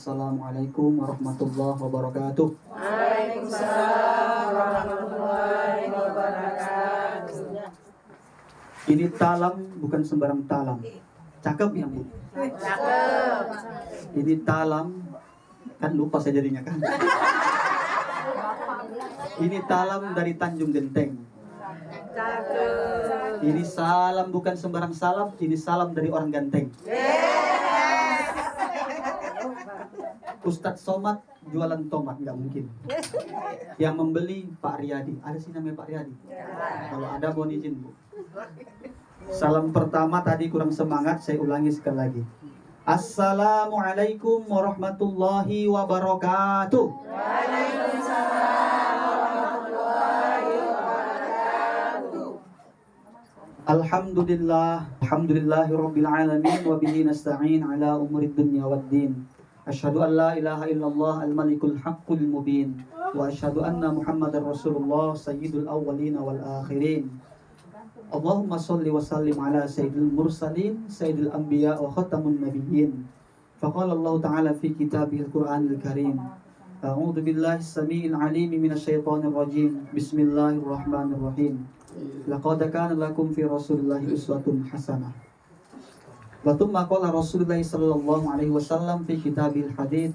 Assalamualaikum warahmatullahi wabarakatuh. Waalaikumsalam warahmatullahi wabarakatuh. Ini talam bukan sembarang talam. Cakep ya Bu? Cakep. Ini talam, kan lupa saya jadinya kan. Ini talam dari Tanjung Genteng. Cakep. Ini salam bukan sembarang salam, ini salam dari orang ganteng. Ustadz Somad jualan tomat, nggak mungkin. Yang membeli Pak Riyadi. Ada sih namanya Pak Riyadi? Kalau ada mohon izin Bu. Salam pertama tadi kurang semangat, saya ulangi sekali lagi. Assalamualaikum warahmatullahi wabarakatuh. Waalaikumsalam warahmatullahi wabarakatuh. Alhamdulillahirabbil alamin wa bihi nasta'in ala umurid dunya waddin. Asyhadu an la ilaha illallah al-malikul haqqul mubin wa asyhadu anna Muhammadar Rasulullah sayyidul awwalin wal akhirin. Allahumma sholli wa sallim ala sayyidil mursalin sayyidil anbiya wa khatamun nabiyyin. Faqala Allah ta'ala fi kitabihil Qur'anil Karim. A'udzu billahi as-sami'il 'alim minasy syaithanir rajim. Bismillahirrahmanirrahim. Laqad kana lakum fi Rasulillahi uswatun hasanah. Wa thumma qala Rasulullah sallallahu alaihi wasallam fi kitabil hadits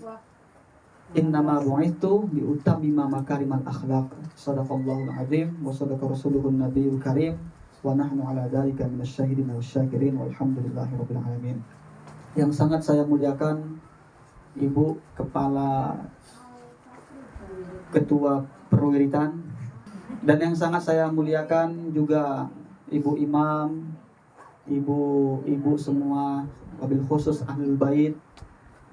innama bu'ithu li utammima makarimal akhlaq. Shadaqallahul azim wa shadaqa rasuluhun nabiyul karim wa nahnu ala dzalika minasyahidin wasyakirin walhamdulillahirabbil alamin. Yang sangat saya muliakan Ibu Kepala Ketua Perwiritan, dan yang sangat saya muliakan juga Ibu Imam, ibu-ibu semua, wabil khusus Ahlul Bait,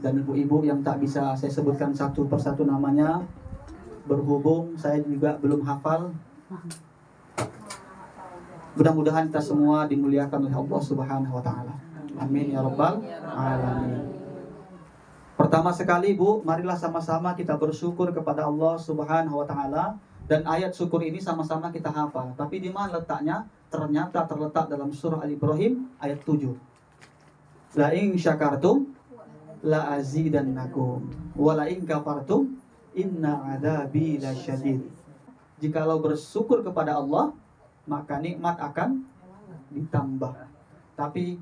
dan ibu-ibu yang tak bisa saya sebutkan satu persatu namanya, berhubung saya juga belum hafal. Mudah-mudahan kita semua dimuliakan oleh Allah Subhanahu wa taala. Amin ya rabbal alamin. Pertama sekali Bu, marilah sama-sama kita bersyukur kepada Allah Subhanahu wa taala, dan ayat syukur ini sama-sama kita hafal. Tapi di mana letaknya? Ternyata terletak dalam surah Al-Ibrahim ayat 7. La in syakartum la azidannakum wa la in kafartum inna adzabi lasyadid. Jikalau bersyukur kepada Allah, maka nikmat akan ditambah. Tapi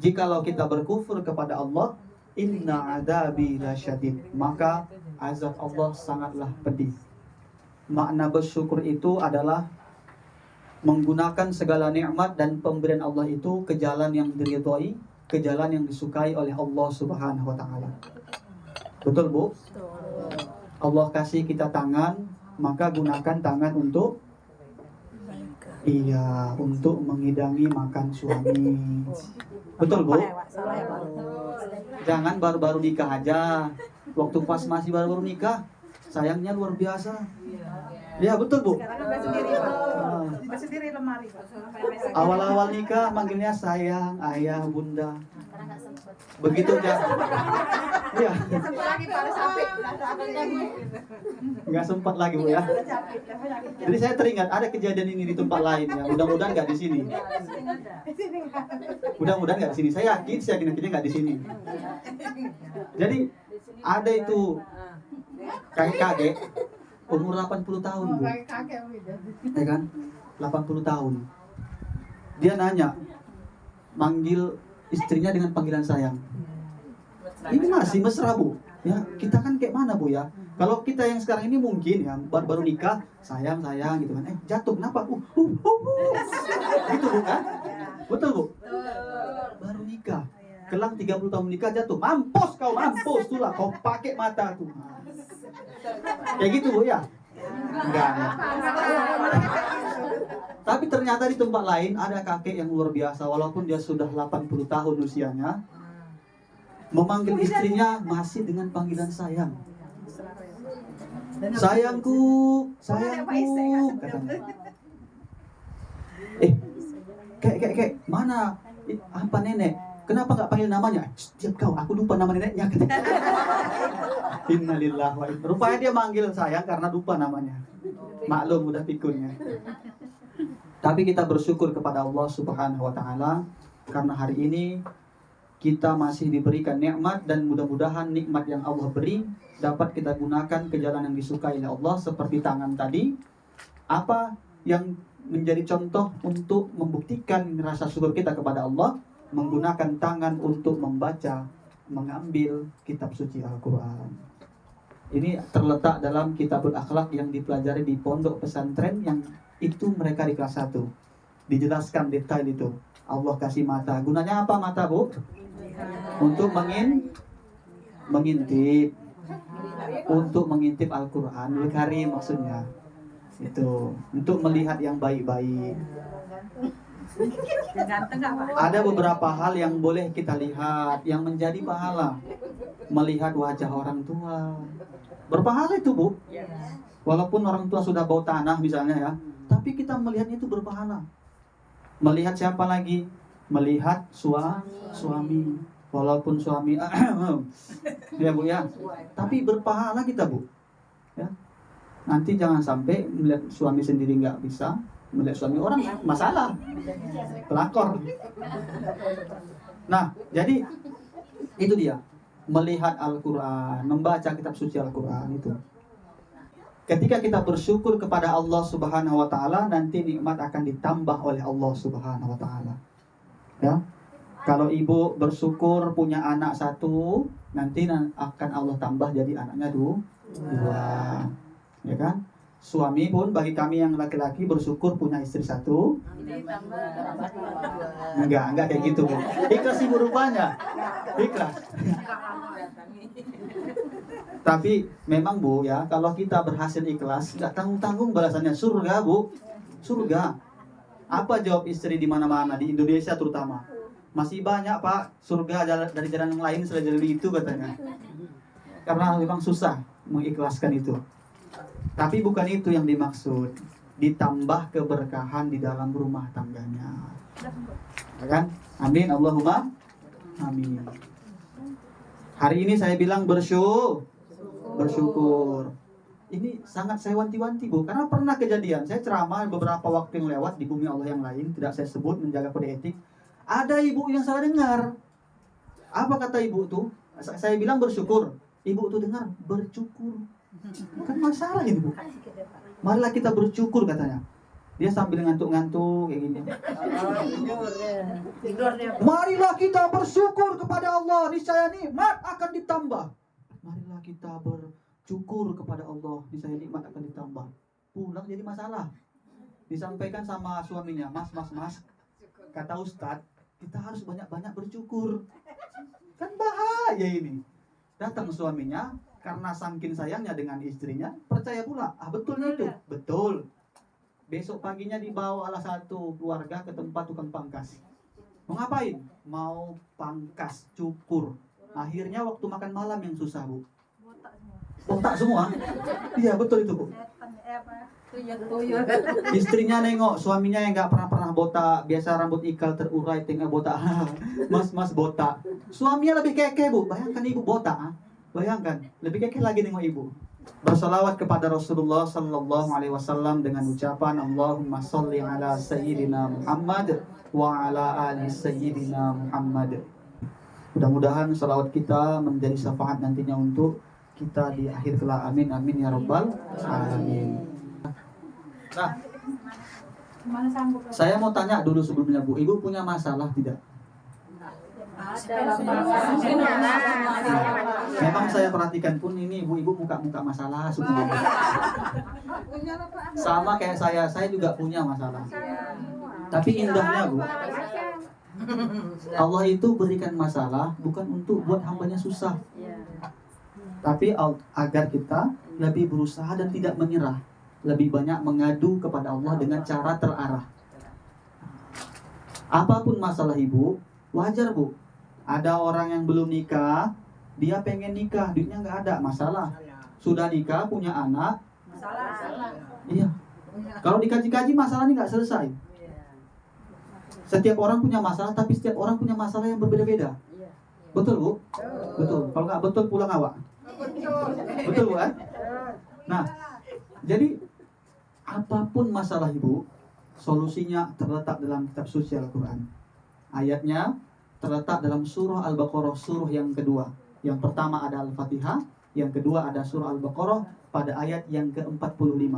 jikalau kita berkufur kepada Allah, inna adzabi lasyadid, maka azab Allah sangatlah pedih. Makna bersyukur itu adalah menggunakan segala nikmat dan pemberian Allah itu ke jalan yang diridhoi, ke jalan yang disukai oleh Allah Subhanahu wa taala. Betul Bu? Allah kasih kita tangan, maka gunakan tangan untuk untuk menghidangi makan suami. Betul Bu? Jangan baru-baru nikah aja. Waktu pas masih baru-baru nikah, sayangnya luar biasa. Ya betul Bu. Sendiri lemari. Awal-awal nikah manggilnya sayang, ayah, bunda. Begitu aja. Iya. Nggak sempat lagi Bu ya. Jadi saya teringat ada kejadian ini di tempat lain ya. Mudah-mudahan nggak di sini. Mudah-mudahan nggak di sini. Saya yakinnya nggak di sini. Jadi ada itu kakek umur 80 tahun Bu. Ya kan? 80 tahun. Dia nanya, manggil istrinya dengan panggilan sayang. Ini masih mesra Bu. Ya, kita kan kayak mana Bu ya? Kalau kita yang sekarang ini mungkin ya baru nikah, sayang gitu kan. Jatuh kenapa? Gitu Bu kan? Betul Bu? Baru nikah. Kelang 30 tahun nikah jatuh. Mampus kau, mampus tulah kau pakai mata tuh. Kayak gitu Bu ya? Enggak. Tapi ternyata di tempat lain ada kakek yang luar biasa, walaupun dia sudah 80 tahun usianya, memanggil istrinya masih dengan panggilan sayang. Sayangku, sayangku, katanya. Kek, mana? Apa nenek? Kenapa nggak panggil namanya? Diam kau, aku lupa nama neneknya. Innalillahi wa inna. Rupanya dia manggil sayang karena lupa namanya. Maklum udah pikunnya. Tapi kita bersyukur kepada Allah Subhanahu wa taala karena hari ini kita masih diberikan nikmat, dan mudah-mudahan nikmat yang Allah beri dapat kita gunakan ke jalan yang disukai oleh Allah. Seperti tangan tadi, apa yang menjadi contoh untuk membuktikan rasa syukur kita kepada Allah? Menggunakan tangan untuk membaca, mengambil kitab suci Al-Quran. Ini terletak dalam kitabul akhlak yang dipelajari di pondok pesantren, yang itu mereka di kelas 1. Dijelaskan detail itu. Allah kasih mata. Gunanya apa mata, Bu? Untuk mengintip. Untuk mengintip Al-Quran Al-Karim maksudnya. Itu untuk melihat yang baik-baik. Ada beberapa hal yang boleh kita lihat yang menjadi pahala. Melihat wajah orang tua, berpahala itu, Bu. Walaupun orang tua sudah bau tanah misalnya ya, tapi kita melihatnya itu berpahala. Melihat siapa lagi? Melihat suami. Walaupun suami ya, Bu ya, tapi berpahala kita, Bu ya. Nanti jangan sampai melihat suami sendiri nggak bisa, melihat suami orang masalah, pelakor. Nah, jadi itu dia, melihat Al-Quran, membaca kitab suci Al-Quran itu. Ketika kita bersyukur kepada Allah Subhanahu wa Ta'ala, nanti nikmat akan ditambah oleh Allah Subhanahu wa Ta'ala. Ya, kalau ibu bersyukur punya anak 1, nanti akan Allah tambah jadi anaknya 2. Ya kan? Suami pun bagi kami yang laki-laki bersyukur punya istri 1. Enggak kayak gitu, Bu. Ikhlas ibu rupanya. Ikhlas. Tapi memang, Bu ya, kalau kita berhasil ikhlas, nggak tanggung-tanggung balasannya, surga, Bu. Surga. Apa jawab istri di mana-mana, di Indonesia terutama? Masih banyak, Pak, surga dari jalan yang lain selain dari itu katanya. Karena memang susah mengikhlaskan itu. Tapi bukan itu yang dimaksud. Ditambah keberkahan di dalam rumah tangganya. Ya kan? Amin, Allahumma amin. Hari ini saya bilang bersyukur. Ini sangat saya wanti-wanti, Bu, karena pernah kejadian. Saya ceramah beberapa waktu yang lewat di bumi Allah yang lain, tidak saya sebut, menjaga kode etik. Ada ibu yang salah dengar. Apa kata ibu tuh? Saya bilang bersyukur. Ibu tuh dengar bercukur. Kan masalah ini, Bu. Marilah kita bersyukur katanya. Dia sambil ngantuk-ngantuk kayak gini. Marilah kita bersyukur kepada Allah, niscaya nikmat akan ditambah. Marilah kita bersyukur kepada Allah, niscaya nikmat akan ditambah. Pulang jadi masalah. Disampaikan sama suaminya, mas. Kata Ustadz, kita harus banyak-banyak bersyukur. Kan bahaya ini. Datang suaminya, karena saking sayangnya dengan istrinya, percaya pula, betul itu, betul. Besok paginya dibawa salah satu keluarga ke tempat tukang pangkas. Mau ngapain? Mau pangkas, cukur. Akhirnya waktu makan malam yang susah, Bu. Botak semua. Iya, betul itu, Bu. Istrinya nengok suaminya yang nggak pernah botak, biasa rambut ikal terurai, tinggal botak. Mas botak. Suaminya lebih keke, Bu. Bayangkan ibu botak. Bayangkan, lebih keke lagi nengok ibu. Bersalawat kepada Rasulullah sallallahu alaihi wasallam dengan ucapan Allahumma sholli ala sayyidina Muhammad wa ala ali sayyidina Muhammad. Mudah-mudahan salawat kita menjadi syafaat nantinya untuk kita di akhir kelak. Amin amin ya rabbal alamin. Nah, saya mau tanya dulu sebelumnya, Bu. Ibu punya masalah tidak? Memang saya perhatikan pun ini ibu-ibu muka-muka masalah semua. Sama kayak saya juga punya masalah. Tapi indahnya, Bu, Allah itu berikan masalah bukan untuk buat hambanya susah, tapi agar kita lebih berusaha dan tidak menyerah, lebih banyak mengadu kepada Allah dengan cara terarah. Apapun masalah ibu, wajar, Bu. Ada orang yang belum nikah, dia pengen nikah, duitnya nggak ada, masalah. Sudah nikah, punya anak, masalah. Iya. Kalau dikaji-kaji masalah ini nggak selesai. Setiap orang punya masalah, tapi setiap orang punya masalah yang berbeda-beda. Betul, Bu? Betul. Kalau nggak betul, pulang awak. Betul, Bu kan? Nah, jadi apapun masalah ibu, solusinya terletak dalam kitab suci Al-Quran. Ayatnya, terletak dalam surah Al-Baqarah, surah yang kedua. Yang pertama ada Al-Fatihah, yang kedua ada surah Al-Baqarah pada ayat yang ke-45.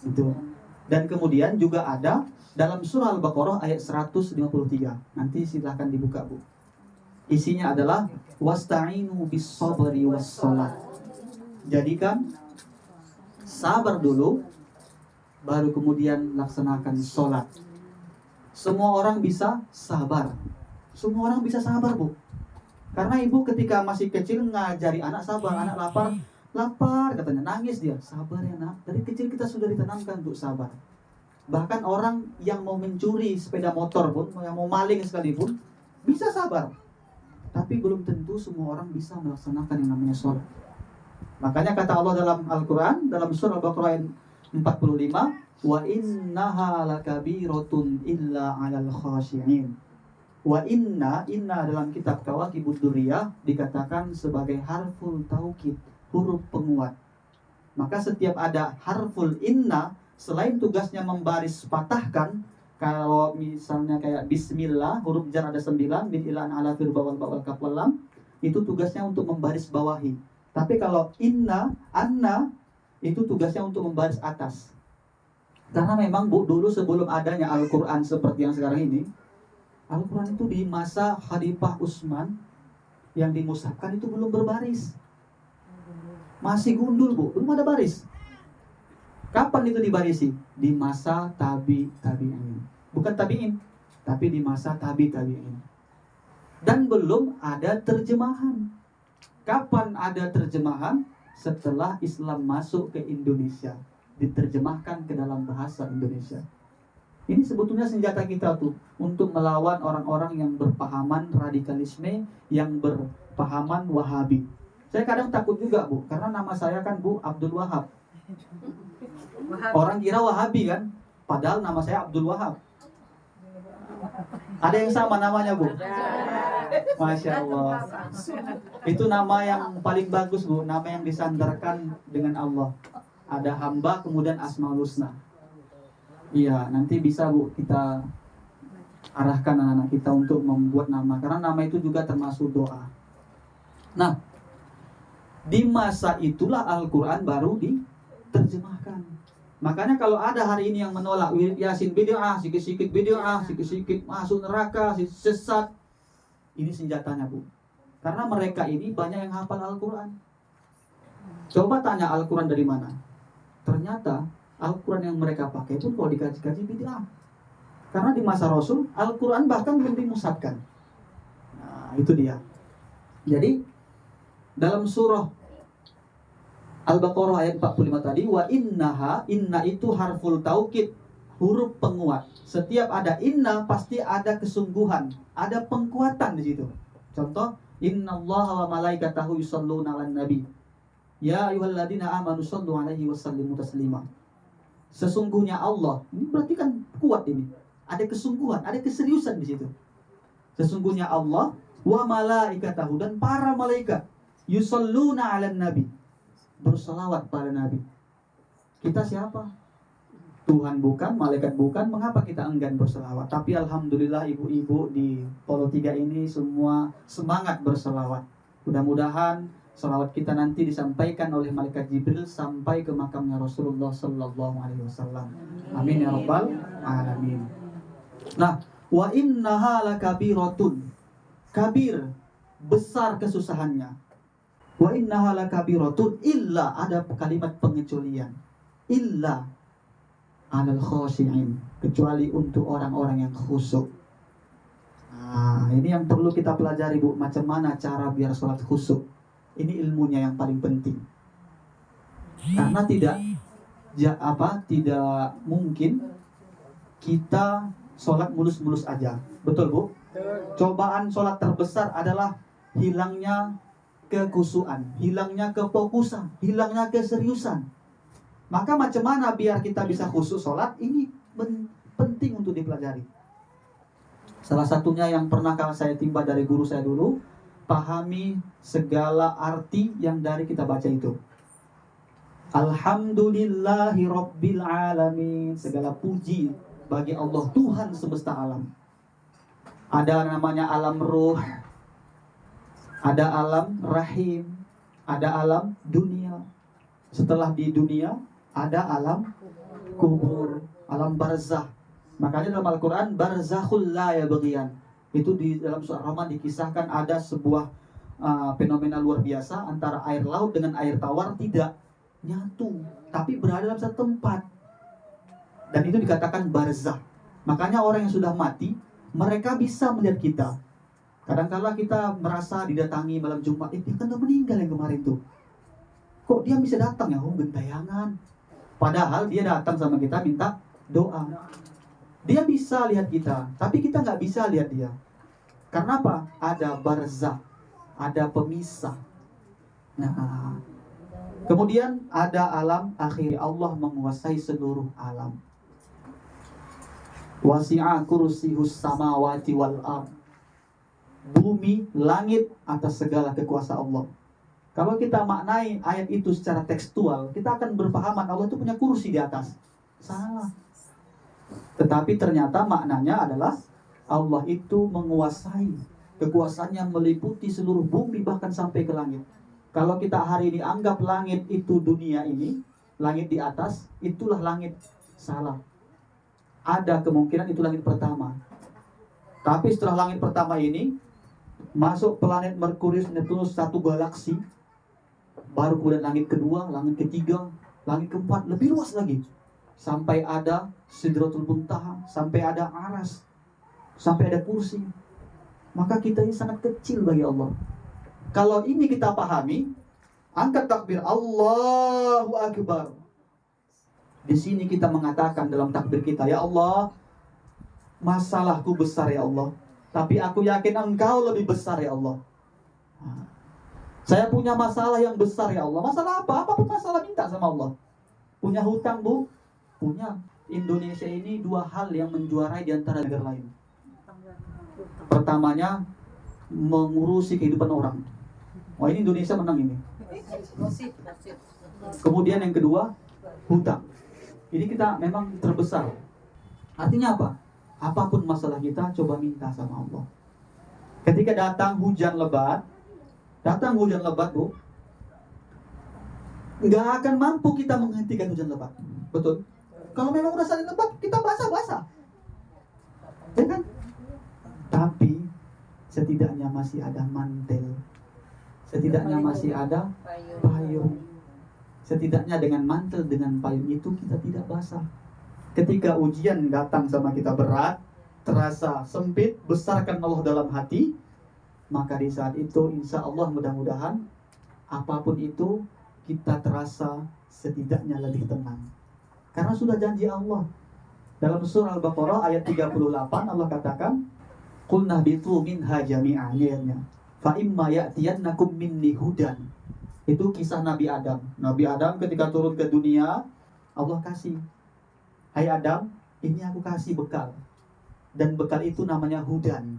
Itu. Dan kemudian juga ada dalam surah Al-Baqarah ayat 153. Nanti silahkan dibuka, Bu. Isinya adalah wasta'inu bis-sabri was-shalah. Jadikan sabar dulu, baru kemudian laksanakan sholat. Semua orang bisa sabar. Semua orang bisa sabar, Bu. Karena ibu ketika masih kecil ngajari anak sabar, anak lapar, lapar katanya, nangis dia. Sabar ya nak. Dari kecil kita sudah ditanamkan untuk sabar. Bahkan orang yang mau mencuri sepeda motor pun, yang mau maling sekalipun, bisa sabar. Tapi belum tentu semua orang bisa melaksanakan yang namanya sholat. Makanya kata Allah dalam Al-Quran, dalam surah Al-Baqarah ayat 45, wa innaha lakabiratun illa 'alal khashi'in. Wa inna dalam kitab Kawakibud Durriyah dikatakan sebagai harful taukid, huruf penguat. Maka setiap ada harful inna, selain tugasnya membaris patahkan, kalau misalnya kayak bismillah, huruf jar ada 9, bin ilan ala fir bawal bawal kaf wal lam, itu tugasnya untuk membaris bawahi. Tapi kalau inna, anna, itu tugasnya untuk membaris atas. Karena memang, Bu, dulu sebelum adanya Al-Quran seperti yang sekarang ini, Al-Quran itu di masa Khalifah Utsman yang dimushafkan itu belum berbaris. Masih gundul, Bu, belum ada baris. Kapan itu dibarisi? Di masa tabi'in. Bukan tabi'in, tapi di masa tabi'in. Dan belum ada terjemahan. Kapan ada terjemahan? Setelah Islam masuk ke Indonesia, diterjemahkan ke dalam bahasa Indonesia. Ini sebetulnya senjata kita tuh untuk melawan orang-orang yang berpahaman radikalisme, yang berpahaman Wahabi. Saya kadang takut juga, Bu, karena nama saya kan, Bu, Abdul Wahab. Orang kira Wahabi kan, padahal nama saya Abdul Wahab. Ada yang sama namanya, Bu? Masya Allah. Itu nama yang paling bagus, Bu. Nama yang disandarkan dengan Allah. Ada hamba, kemudian Asmaul Husna. Iya, nanti bisa, Bu, kita arahkan anak-anak kita untuk membuat nama. Karena nama itu juga termasuk doa. Nah, di masa itulah Al-Quran baru diterjemahkan. Makanya kalau ada hari ini yang menolak Yasin bid'ah, sikit-sikit bid'ah, sikit-sikit masuk neraka, sesat, ini senjatanya, Bu. Karena mereka ini banyak yang hafal Al-Quran. Coba tanya Al-Quran dari mana? Ternyata Al-Quran yang mereka pakai itu kalau dikaji-kaji bid'ah. Karena di masa Rasul, Al-Quran bahkan belum dimusabkan. Nah, itu dia. Jadi, dalam surah Al-Baqarah ayat 45 tadi, wa innaha, inna itu harful taukid, huruf penguat. Setiap ada inna pasti ada kesungguhan, ada penguatan di situ. Contoh, innallaha wa malaikatahu yusholluna 'alan nabi. Ya ayyuhalladzina amanu shollu 'alaihi wasallimu taslima. Sesungguhnya Allah, ini berarti kan kuat ini. Ada kesungguhan, ada keseriusan di situ. Sesungguhnya Allah wa malaikatahu, dan para malaikat yusholluna 'alan nabi, berselawat pada Nabi. Kita siapa? Tuhan bukan, malaikat bukan, mengapa kita enggan berselawat? Tapi alhamdulillah ibu-ibu di Polo 3 ini semua semangat berselawat. Mudah-mudahan selawat kita nanti disampaikan oleh malaikat Jibril sampai ke makamnya Rasulullah sallallahu alaihi wasallam. Amin ya rabbal alamin. Nah, wa innaha lakabiratun. Kabir, besar kesusahannya. Wa innaha lakabiratun, illa, ada kalimat pengecualian, illa 'alal khashi'in, kecuali untuk orang-orang yang khusyuk. Nah, ini yang perlu kita pelajari, Bu, macam mana cara biar sholat khusyuk. Ini ilmunya yang paling penting. Karena tidak mungkin kita sholat mulus-mulus aja. Betul, Bu? Cobaan sholat terbesar adalah hilangnya kekhusyuan, hilangnya kefokusan, hilangnya keseriusan. Maka macam mana biar kita bisa khusyuk sholat? Ini penting untuk dipelajari. Salah satunya yang pernah saya timba dari guru saya dulu, pahami segala arti yang dari kita baca itu. Alhamdulillahi Rabbil Alamin, segala puji bagi Allah Tuhan semesta alam. Ada namanya alam ruh, ada alam rahim, ada alam dunia. Setelah di dunia ada alam kubur, alam barzah. Makanya dalam Al-Quran barzakhul la yabghiyan. Itu di dalam surah Rahman dikisahkan ada sebuah fenomena luar biasa antara air laut dengan air tawar tidak nyatu, tapi berada dalam satu tempat. Dan itu dikatakan barzah. Makanya orang yang sudah mati, mereka bisa melihat kita. Kadang-kala kita merasa didatangi malam Jumat, dia kan udah meninggal yang kemarin tuh. Kok dia bisa datang ya? Oh, gentayangan. Padahal dia datang sama kita minta doa. Dia bisa lihat kita, tapi kita nggak bisa lihat dia. Karena apa? Ada barzah, ada pemisah. Nah, kemudian ada alam akhir. Allah menguasai seluruh alam. Wasi'a kursiyus samawati wal ardh. Bumi, langit atas segala kekuasaan Allah. Kalau kita maknai ayat itu secara tekstual, kita akan berpahaman Allah itu punya kursi di atas. Salah. Tetapi ternyata maknanya adalah Allah itu menguasai. Kekuasaannya meliputi seluruh bumi bahkan sampai ke langit. Kalau kita hari ini anggap langit itu dunia ini, langit di atas, itulah langit. Salah. Ada kemungkinan itu langit pertama. Tapi setelah langit pertama ini, masuk planet Merkurius, Neptunus, satu galaksi. Baru kemudian langit kedua, langit ketiga, langit keempat, lebih luas lagi. Sampai ada Sidratul Muntaha, sampai ada Aras, sampai ada kursi. Maka kita ini sangat kecil bagi Allah. Kalau ini kita pahami, angkat takbir Allahu Akbar. Di sini kita mengatakan dalam takbir kita, ya Allah, masalahku besar ya Allah, tapi aku yakin Engkau lebih besar ya Allah. Saya punya masalah yang besar ya Allah. Masalah apa? Apapun masalah minta sama Allah. Punya hutang bu? Punya. Indonesia ini dua hal yang menjuarai di antara negara lain. Pertamanya, mengurusi kehidupan orang. Wah, ini Indonesia menang ini. Kemudian yang kedua, hutang. Ini kita memang terbesar. Artinya apa? Apapun masalah kita, coba minta sama Allah. Ketika datang hujan lebat bu, nggak akan mampu kita menghentikan hujan lebat. Betul? Kalau memang udah saling lebat, kita basah-basah. Ya kan? Tapi setidaknya masih ada mantel. Setidaknya masih ada payung. Setidaknya dengan mantel, dengan payung itu kita tidak basah. Ketika ujian datang sama kita berat, terasa sempit, besarkan Allah dalam hati, maka di saat itu insya Allah mudah-mudahan apapun itu kita terasa setidaknya lebih tenang. Karena sudah janji Allah. Dalam surah Al-Baqarah ayat 38 Allah katakan, "Qul nahbitu minha jami'an." Fa imma ya'tiyannakum minni hudan. Itu kisah Nabi Adam. Nabi Adam ketika turun ke dunia, Allah kasih, "Hai Adam, ini aku kasih bekal." Dan bekal itu namanya hudan.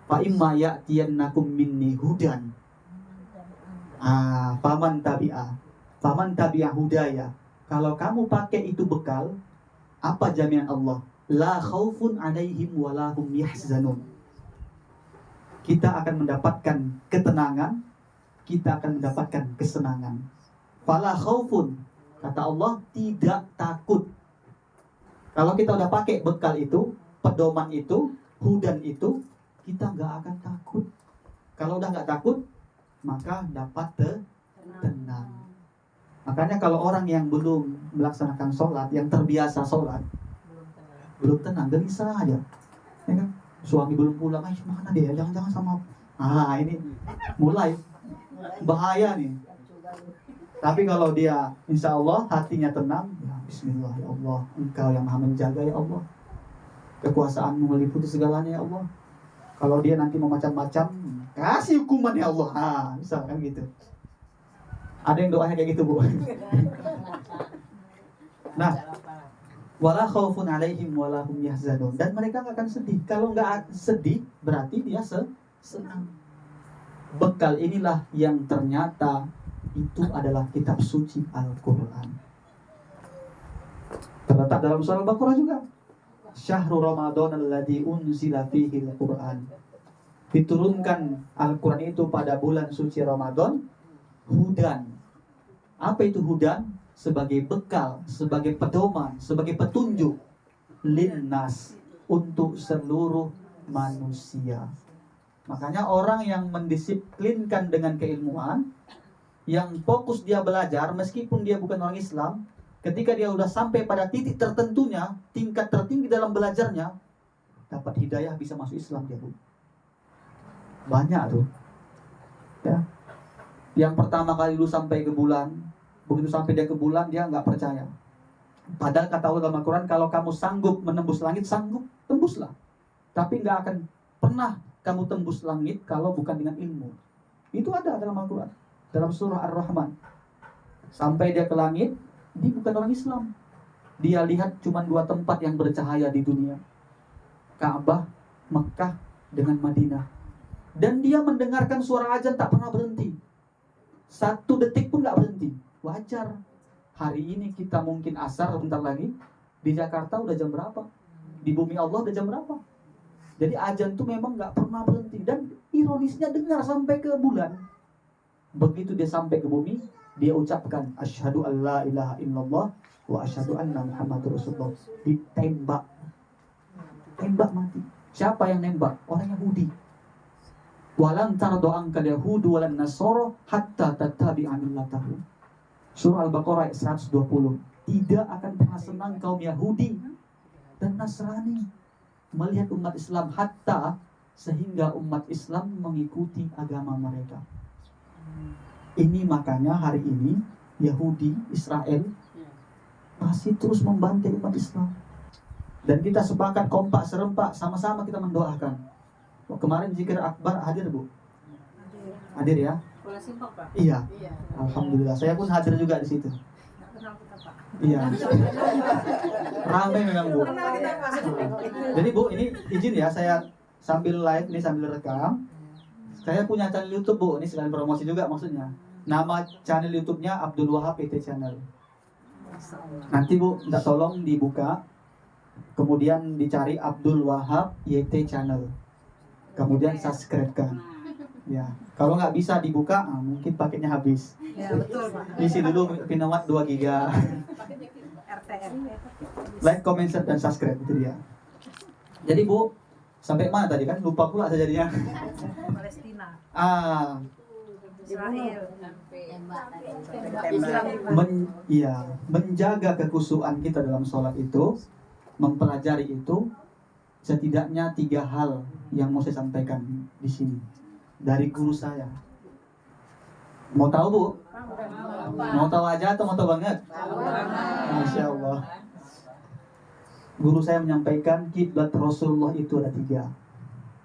Fa imma ya'tiyannakum minni hudan. Faman tabi'a hudaya. Kalau kamu pakai itu bekal, apa jaminan Allah? La khaufun 'alaihim wa la hum yahzanun. Kita akan mendapatkan ketenangan, kita akan mendapatkan kesenangan. Fala khaufun, kata Allah, tidak takut. Kalau kita udah pakai bekal itu, pedoman itu, hudan itu, kita nggak akan takut. Kalau udah nggak takut, maka dapat tenang. Makanya kalau orang yang belum melaksanakan sholat, yang terbiasa sholat, belum tenang, gelisah aja, ya kan? Suami belum pulang, mana dia? Jangan-jangan sama. Ini mulai bahaya nih. Tapi kalau dia, insya Allah hatinya tenang, ya Bismillah ya Allah, Engkau yang maha menjaga ya Allah, kekuasaanmu meliputi segalanya ya Allah. Kalau dia nanti mau macam-macam, kasih hukuman ya Allah. Misalkan gitu. Ada yang doanya kayak gitu bu. Nah, wala khaufun 'alaihim wala hum yahzanun. Dan mereka nggak akan sedih. Kalau nggak sedih, berarti dia senang. Bekal inilah yang ternyata itu adalah kitab suci Al-Quran. Terletak dalam surah Al-Baqarah juga. syahrul Ramadan alladzi unzila fihi al-Qur'an. Diturunkan Al-Quran itu pada bulan suci Ramadan. Hudan. Apa itu hudan? Sebagai bekal, sebagai pedoman, sebagai petunjuk. Linnas, untuk seluruh manusia. Makanya orang yang mendisiplinkan dengan keilmuan, yang fokus dia belajar, meskipun dia bukan orang Islam, ketika dia sudah sampai pada titik tertentunya, tingkat tertinggi dalam belajarnya, dapat hidayah, bisa masuk Islam dia, Bu. Banyak tuh. Ya. Yang pertama kali dulu sampai ke bulan, begitu sampai dia ke bulan, dia nggak percaya. Padahal kata Allah dalam Al-Quran, kalau kamu sanggup menembus langit, sanggup, tembuslah. Tapi nggak akan pernah kamu tembus langit kalau bukan dengan ilmu. Itu ada dalam Al-Quran, dalam surah Ar-Rahman. Sampai dia ke langit, dia bukan orang Islam. Dia lihat cuma 2 tempat yang bercahaya di dunia, Ka'bah, Mekah, dengan Madinah. Dan dia mendengarkan suara azan tak pernah berhenti. 1 detik pun nggak berhenti. Wajar. Hari ini kita mungkin asar bentar lagi. Di Jakarta udah jam berapa? Di bumi Allah udah jam berapa? Jadi azan tuh memang nggak pernah berhenti. Dan ironisnya dengar sampai ke bulan. Begitu dia sampai ke bumi, dia ucapkan asyhadu alla ilaha illallah wa asyhadu anna Muhammadur Rasulullah. Ditembak. Tembak mati. Siapa yang nembak? Orang Yahudi. Walan tardo angkal yahudu walan nasoro hatta tattabi'a millatahum. Surah Al-Baqarah 120. Tidak akan pernah senang kaum Yahudi dan Nasrani melihat umat Islam, hatta sehingga umat Islam mengikuti agama mereka. Ini makanya hari ini Yahudi, Israel masih terus membantai umat Islam. Dan kita sepakat, kompak, serempak, sama-sama kita mendoakan. Kemarin zikir akbar hadir, Bu? Hadir ya? Iya. Alhamdulillah. Saya pun hadir juga di situ. Iya. Ramai memang, Bu. Jadi, Bu, ini izin ya, saya sambil live nih, sambil rekam. Saya punya channel YouTube, Bu. Ini selain promosi juga maksudnya. Nama channel YouTube-nya Abdul Wahab YT Channel. Nanti, Bu, minta tolong dibuka. Kemudian dicari Abdul Wahab YT Channel. Kemudian subscribe-kan. Ya, kalau nggak bisa dibuka, mungkin paketnya habis. Ya, betul, Pak. Isi dulu pinawat 2 GB. Like, comment, share, dan subscribe, itu dia. Jadi, Bu, sampai mana tadi kan? Lupa pula saya jadinya. Palestina. Israel. Menjaga kekhusyuan kita dalam sholat itu, mempelajari itu, setidaknya 3 hal yang mau saya sampaikan di sini dari guru saya. Mau tahu, Bu? Mau tahu aja atau mau tahu banget? Masya Allah. Guru saya menyampaikan kiblat Rasulullah itu ada 3.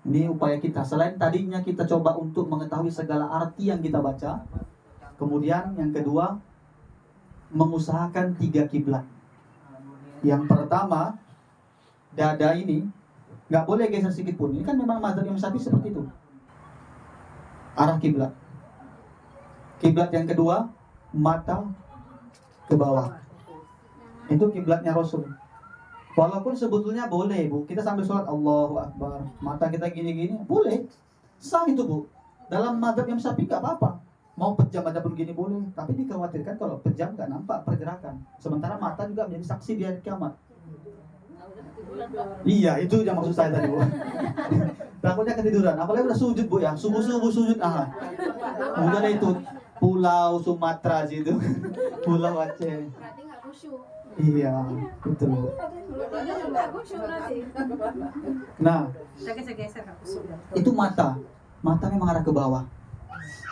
Ini upaya kita. Selain tadinya kita coba untuk mengetahui segala arti yang kita baca, kemudian yang kedua, mengusahakan 3 kiblat. Yang pertama, dada ini nggak boleh geser sedikit pun. Ini kan memang mazhab Imam Syafi'i seperti itu. Arah kiblat. Kiblat yang kedua, mata ke bawah. Itu kiblatnya Rasul. Walaupun sebetulnya boleh, Bu. Kita sambil sholat Allahu Akbar, mata kita gini-gini, boleh. Sah itu, Bu. Dalam mazhab Imam Syafi'i nggak apa-apa. Mau pejam aja pun gini boleh. Tapi dikhawatirkan kalau pejam nggak nampak pergerakan. Sementara mata juga menjadi saksi di hari kiamat. Iya, itu yang maksud saya tadi, Bu. Takutnya ketiduran. Apalagi udah sujud, Bu, ya. Subuh-subuh sujud. Udah deh itu Pulau Sumatera situ. Pulau Aceh. Berarti nggak khusyuk. Iya, betul. Nggak khusyuk berarti. Nah, Geser-geser nggak khusyuk. itu mata. Mata memang arah ke bawah.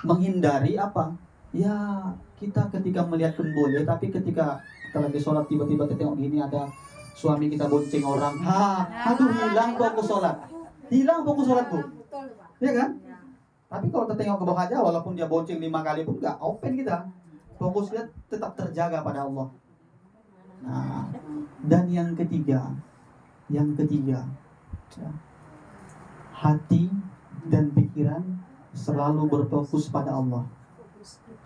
Menghindari apa? Ya, kita ketika melihat pun boleh, tapi ketika kita lagi sholat tiba-tiba kita tengok gini ada suami kita bonceng orang, aduh hilang fokus sholat, Bu, ya kan? Tapi kalau kita tengok ke bawah aja, walaupun dia bonceng 5 kali pun nggak open kita, fokusnya tetap terjaga pada Allah. Nah, dan yang ketiga, ya, hati dan pikiran selalu berfokus pada Allah.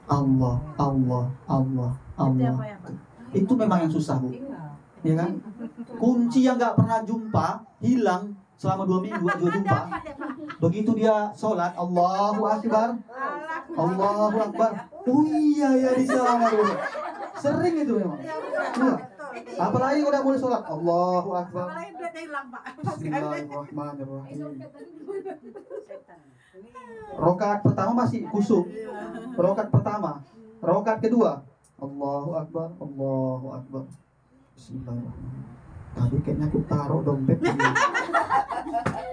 Allah. Itu apa ya, Pak? Itu memang yang susah, Bu. ya kan? Kunci yang nggak pernah jumpa, hilang selama 2 minggu aja jumpa. Begitu dia sholat, Allahu Akbar, Allahu Akbar. Oh iya ya di sana dulu. Sering itu memang. Iya. Apalagi udah mulai sholat, Allahu Akbar. Apalagi duitnya hilang, Pak. Bismillahirrahmanirrahim. Rokaat pertama masih kusuk. Rokaat pertama, rokaat kedua, Allahu Akbar, Allahu Akbar. Bismillahirrahmanirrahim. Tadi kayaknya aku taruh dompet di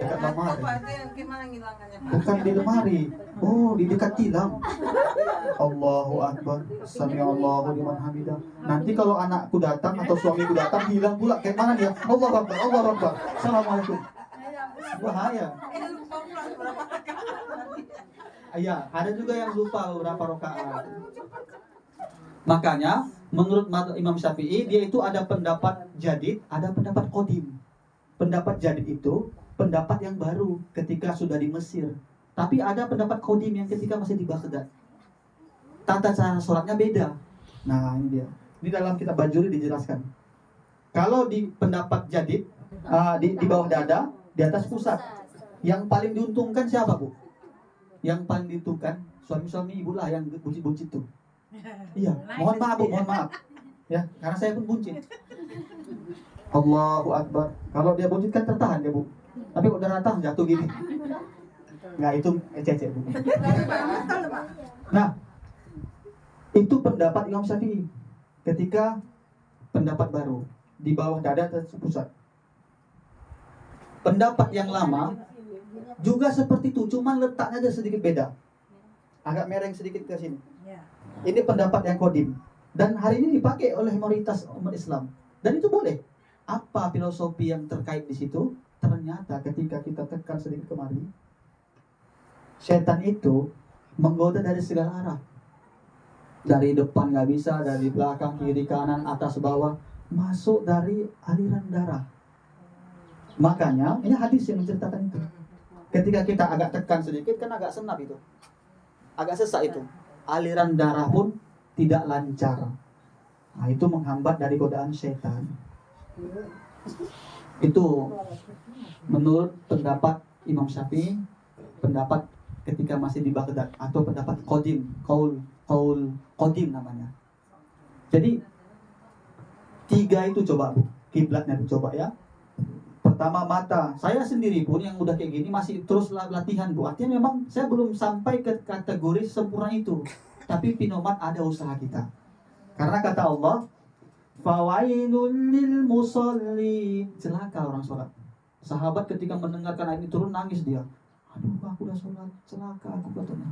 dekat lemari. Gimana ngilangannya, Pak? Bukan di lemari. Oh, di dekat tilam. Allahu Akbar. Sami'allahu liman hamidah. Nanti kalau anakku datang atau suamiku datang hilang pula. Kayak mana dia? Allahu Akbar, Allahu Akbar. Assalamualaikum. Bahaya. Iya, ada juga yang lupa beberapa rakaat. Makanya menurut Imam Syafi'i dia itu ada pendapat jadid, ada pendapat qadim. Pendapat jadid itu pendapat yang baru ketika sudah di Mesir. Tapi ada pendapat qadim yang ketika masih di Baghdad. Tata cara sholatnya beda. Nah, ini dia. Ini dalam kitab Bajuri dijelaskan. Kalau di pendapat jadid di bawah dada, di atas pusat. Yang paling diuntungkan siapa, Bu? Yang paling diuntungkan suami-suami ibu lah yang buncit-buncit tuh. Iya, mohon maaf Bu, mohon maaf. Ya, karena saya pun buncit. Allahu Akbar. Kalau dia buncit kan tertahan ya Bu. Tapi kalau udah rata jatuh gini. Nggak, itu ecek Bu. Nah, itu pendapat Imam Syafi'i ketika pendapat baru di bawah dada atas pusat. Pendapat yang lama juga seperti itu, cuman letaknya ada sedikit beda. Agak mereng sedikit ke sini. Ini pendapat yang qadim dan hari ini dipakai oleh mayoritas umat Islam dan itu boleh. Apa filosofi yang terkait di situ? Ternyata ketika kita tekan sedikit kemari, setan itu menggoda dari segala arah. Dari depan nggak bisa, dari belakang, kiri, kanan, atas, bawah, masuk dari aliran darah. Makanya ini hadis yang menceritakan itu. Ketika kita agak tekan sedikit kan agak senap itu, agak sesak itu. Aliran darah pun tidak lancar. Nah, itu menghambat dari godaan setan. Itu menurut pendapat Imam Syafi'i, pendapat ketika masih di Baghdad atau pendapat qadim, qaul qadim namanya. Jadi 3 itu coba Bu, kiblatnya dicoba ya. Pertama mata. Saya sendiri pun yang udah kayak gini masih terus latihan Bu. Artinya memang saya belum sampai ke kategori sempurna itu. Tapi pinomat ada usaha kita. Karena kata Allah, fawailul lil musallin. Celaka orang sholat. Sahabat ketika mendengarkan ayat ini turun nangis dia. Aduh, aku udah sholat, celaka aku katanya.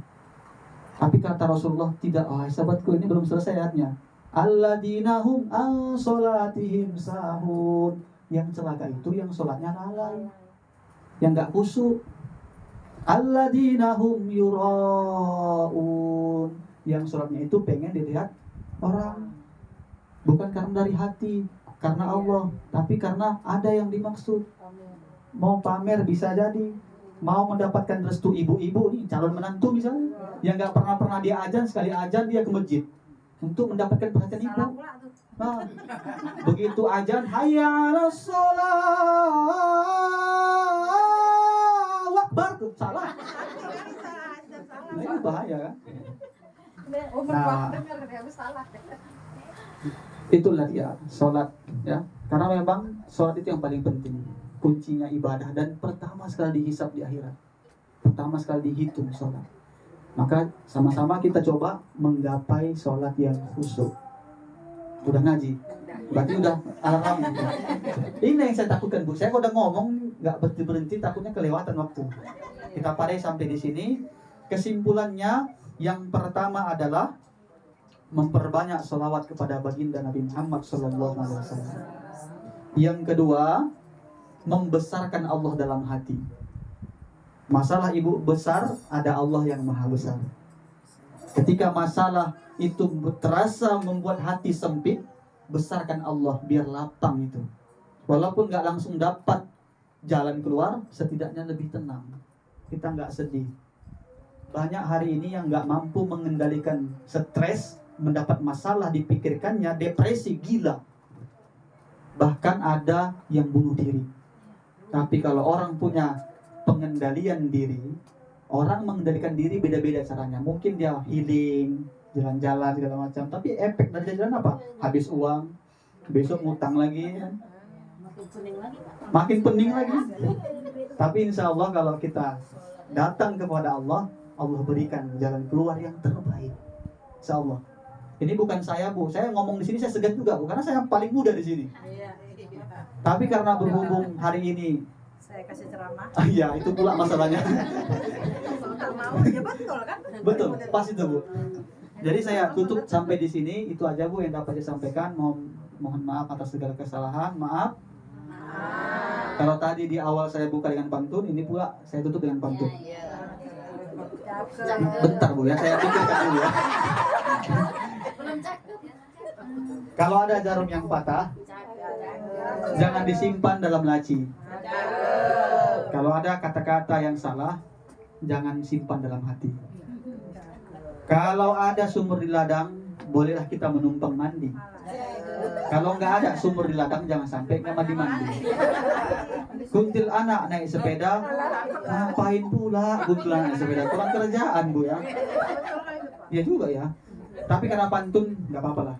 Tapi kata Rasulullah, tidak, wahai sahabatku, ini belum selesai ayatnya. Alladzina hum an sholatihim sahun. Yang celaka itu yang sholatnya lalai, yang gak khusyuk. Alladzina hum yura'un. Yang sholatnya itu pengen dilihat orang, bukan karena dari hati, karena Allah, tapi karena ada yang dimaksud. Mau pamer bisa jadi, mau mendapatkan restu ibu-ibu nih, calon menantu misalnya, yang gak pernah dia azan, sekali azan dia ke masjid untuk mendapatkan perhatian ibu. Nah, begitu azan, hayya 'alas shalah, akbar, tuh salah. Nah, ini bahaya kan? Nah, itulah dia sholat ya. Karena memang sholat itu yang paling penting, kuncinya ibadah dan pertama sekali dihisab di akhirat, pertama sekali dihitung sholat. Maka sama-sama kita coba menggapai sholat yang khusyuk. Udah ngaji, berarti udah alhamdulillah. Ini yang saya takutkan Bu. Saya udah ngomong nggak berhenti takutnya kelewatan waktu. Kita pada sampai di sini. Kesimpulannya yang pertama adalah memperbanyak sholawat kepada baginda Nabi Muhammad SAW. Yang kedua, membesarkan Allah dalam hati. Masalah ibu besar, ada Allah yang maha besar. Ketika masalah itu terasa membuat hati sempit, besarkan Allah biar lapang itu. Walaupun gak langsung dapat jalan keluar, setidaknya lebih tenang. Kita gak sedih. Banyak hari ini yang gak mampu mengendalikan stres, mendapat masalah dipikirkannya, depresi, gila. Bahkan ada yang bunuh diri. Tapi kalau orang punya pengendalian diri, orang mengendalikan diri beda-beda caranya. Mungkin dia healing, jalan-jalan segala macam. Tapi efek dari jalan apa? Habis uang, besok ngutang lagi, kan? Makin pening lagi. Tapi insya Allah kalau kita datang kepada Allah, Allah berikan jalan keluar yang terbaik. Insya Allah. Ini bukan saya, Bu. Saya ngomong di sini saya segan juga, Bu, karena saya yang paling muda di sini. Iya. Tapi karena berhubung hari ini, Saya kasih ceramah. iya itu pula masalahnya. Kalau tak mau, ya betul kan? Betul, pas itu, Bu. Jadi saya tutup sampai di sini. Itu aja, Bu, yang dapat saya sampaikan. Mohon maaf atas segala kesalahan. Maaf. Kalau tadi di awal saya buka dengan pantun, ini pula saya tutup dengan pantun. Bentar, Bu, ya, saya pikirkan dulu ya. Kalau ada jarum yang patah, jangan disimpan dalam laci. Kalau ada kata-kata yang salah, jangan simpan dalam hati. Kalau ada sumur di ladang, bolehlah kita menumpang mandi. Kalau nggak ada sumur di ladang, jangan sampai nggak mandi-mandi. Kuntil anak naik sepeda, ngapain pula kuntil anak naik sepeda? Kurang kerjaan, Bu, ya. Iya juga ya. Tapi karena pantun, nggak apa-apa lah.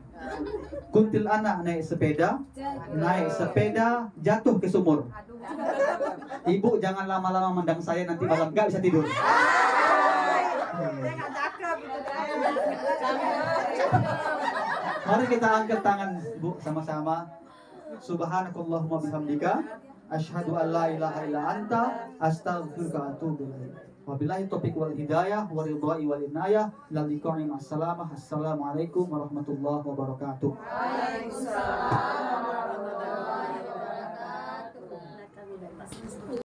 Kuntil anak naik sepeda jatuh ke sumur. Ibu jangan lama-lama mandang saya, nanti malam nggak bisa tidur. Mari kita angkat tangan, Bu, sama-sama. Subhanakallahumma bihamdika asyhadu an la ilaha illa anta astaghfiruka wa atubu ilaik. Wabillahi taufiq wal hidayah wa ridwa'i wal inayah. Assalamualaikum warahmatullahi wabarakatuh. Waalaikumsalam warahmatullahi wabarakatuh.